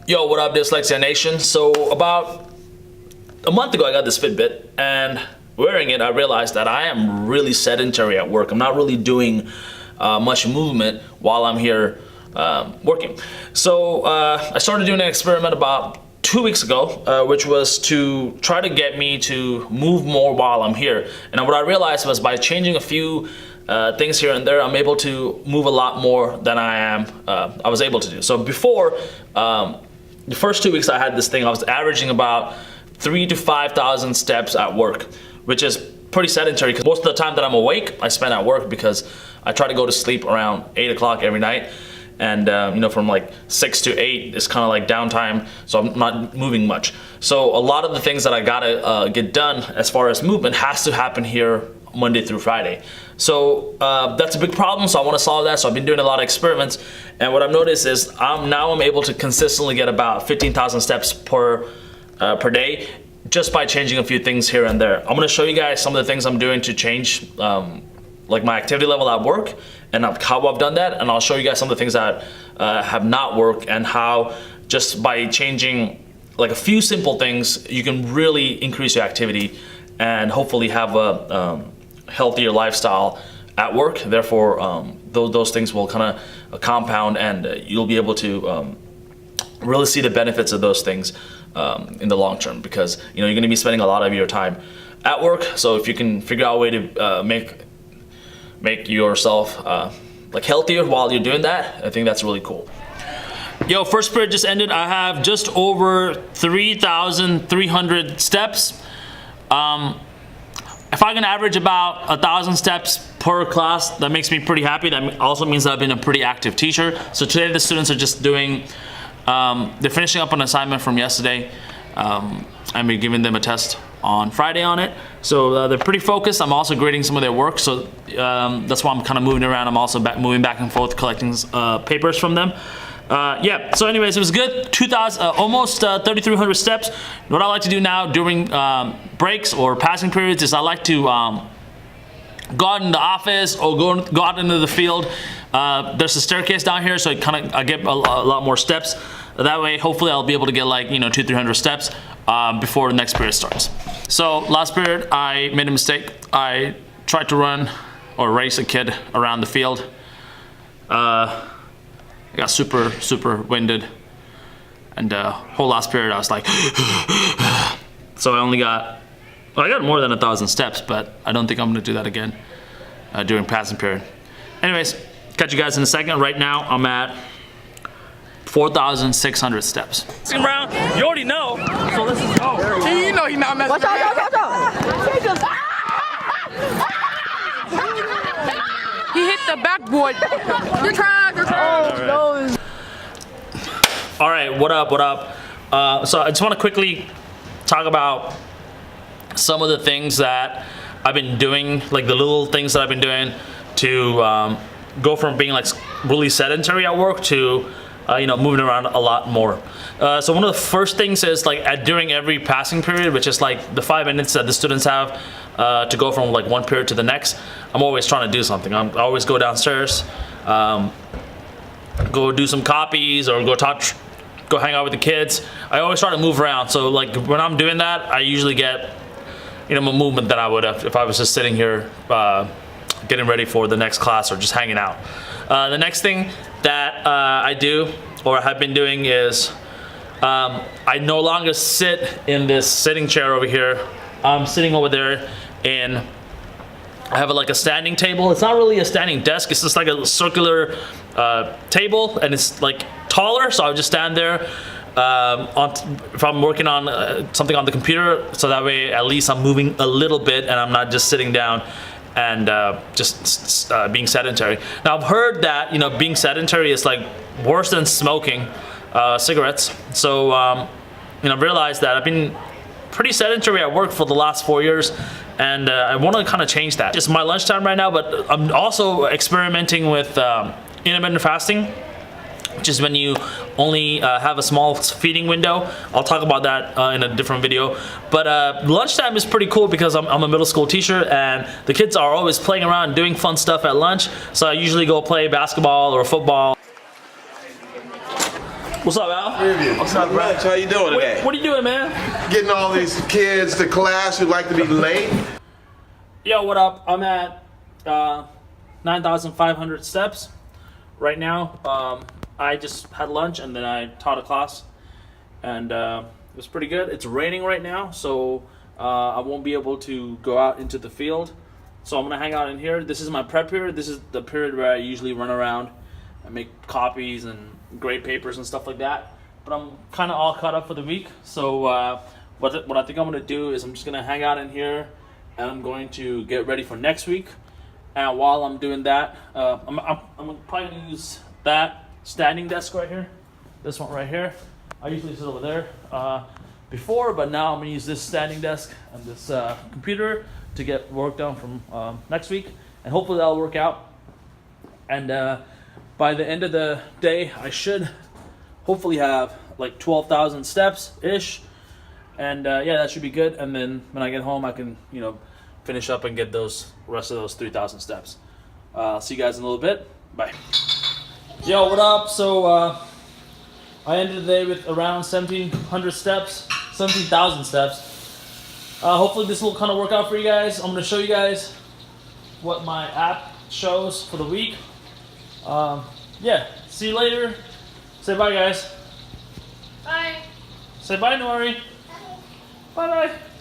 Yo, what up, Dyslexia Nation? So about a month ago, I got this Fitbit, and wearing it, I realized that I am really sedentary at work. I'm not really doing much movement while I'm here working. So I started doing an experiment about 2 weeks ago, which was to try to get me to move more while I'm here. And what I realized was by changing a few things here and there, I'm able to move a lot more than I was able to do. So before, the first 2 weeks I had this thing, I was averaging about 3,000 to 5,000 steps at work, which is pretty sedentary because most of the time that I'm awake, I spend at work because I try to go to sleep around 8 o'clock every night. And you know, from like 6 to 8 is kind of like downtime, so I'm not moving much. So a lot of the things that I gotta get done as far as movement has to happen here Monday through Friday. So that's a big problem, so I want to solve that. So I've been doing a lot of experiments, and what I've noticed is now I'm able to consistently get about 15,000 steps per day just by changing a few things here and there. I'm going to show you guys some of the things I'm doing to change like my activity level at work and how I've done that, and I'll show you guys some of the things that have not worked and how just by changing like a few simple things you can really increase your activity and hopefully have a healthier lifestyle at work. Therefore those things will kind of compound, and you'll be able to really see the benefits of those things in the long term, because you know you're going to be spending a lot of your time at work. So if you can figure out a way to make yourself like healthier while you're doing that, I think that's really cool. Yo, first period just ended. I have just over 3,300 steps. If I can average about 1,000 steps per class, that makes me pretty happy. That also means that I've been a pretty active teacher. So today the students are just doing, they're finishing up an assignment from yesterday. And we're giving them a test on Friday on it. So they're pretty focused. I'm also grading some of their work. So that's why I'm kind of moving around. I'm also moving back and forth, collecting papers from them. Yeah, so anyways, it was good. Almost 3,300 steps. What I like to do now during breaks or passing periods is I like to go out in the office or go out into the field. There's a staircase down here, so I get a lot more steps. That way, hopefully I'll be able to get like, 200-300 steps before the next period starts. So last period, I made a mistake. I tried to run or race a kid around the field. I got super winded, and whole last period I was like so I got more than 1,000 steps, but I don't think I'm gonna do that again during passing period. Anyways, catch you guys in a second. Right now I'm at 4,600 steps. Around, you already know, so let's go. You know he's not messing around. Watch out. He hit the backboard. You're trying. Oh, no. All right, what up? So I just want to quickly talk about some of the things that I've been doing, like the little things that I've been doing to go from being like really sedentary at work to moving around a lot more. So one of the first things is like during every passing period, which is like the 5 minutes that the students have to go from like one period to the next, I'm always trying to do something. I always go downstairs, go do some copies, or go hang out with the kids. I always try to move around. So like when I'm doing that, I usually get more movement than I would have if I was just sitting here getting ready for the next class or just hanging out. The next thing that I do or have been doing is I no longer sit in this sitting chair over here. I'm sitting over there, and I have like a standing table. It's not really a standing desk. It's just like a circular table, and it's like taller. So I just stand there if I'm working on something on the computer. So that way, at least I'm moving a little bit, and I'm not just sitting down and just being sedentary. Now I've heard that being sedentary is like worse than smoking cigarettes. So I've realized that I've been pretty sedentary at work for the last 4 years, and I want to kind of change that. It's my lunchtime right now, but I'm also experimenting with intermittent fasting, which is when you only have a small feeding window. I'll talk about that in a different video. But lunchtime is pretty cool because I'm a middle school teacher, and the kids are always playing around doing fun stuff at lunch. So I usually go play basketball or football. What's up, Al? What's up, bro? How you doing today? What are you doing, man? Getting all these kids to class who like to be late. Yo, what up? I'm at 9,500 steps right now. I just had lunch and then I taught a class, and it was pretty good. It's raining right now, so I won't be able to go out into the field. So I'm gonna hang out in here. This is my prep period. This is the period where I usually run around and make copies and grade papers and stuff like that. But I'm kind of all caught up for the week. So what I think I'm gonna do is I'm just gonna hang out in here, and I'm going to get ready for next week. And while I'm doing that, I'm probably gonna use that standing desk right here, this one right here. I usually sit over there before, but now I'm gonna use this standing desk and this computer to get work done from next week, and hopefully that'll work out. And by the end of the day, I should hopefully have like 12,000 steps ish, and yeah, that should be good. And then when I get home, I can finish up and get those rest of those 3,000 steps. See you guys in a little bit. Bye. Yo, what up? So I ended the day with around 1,700 steps, 17,000 steps. Hopefully this will kind of work out for you guys. I'm going to show you guys what my app shows for the week. Yeah, see you later. Say bye, guys. Bye. Say bye, Nori. Bye bye.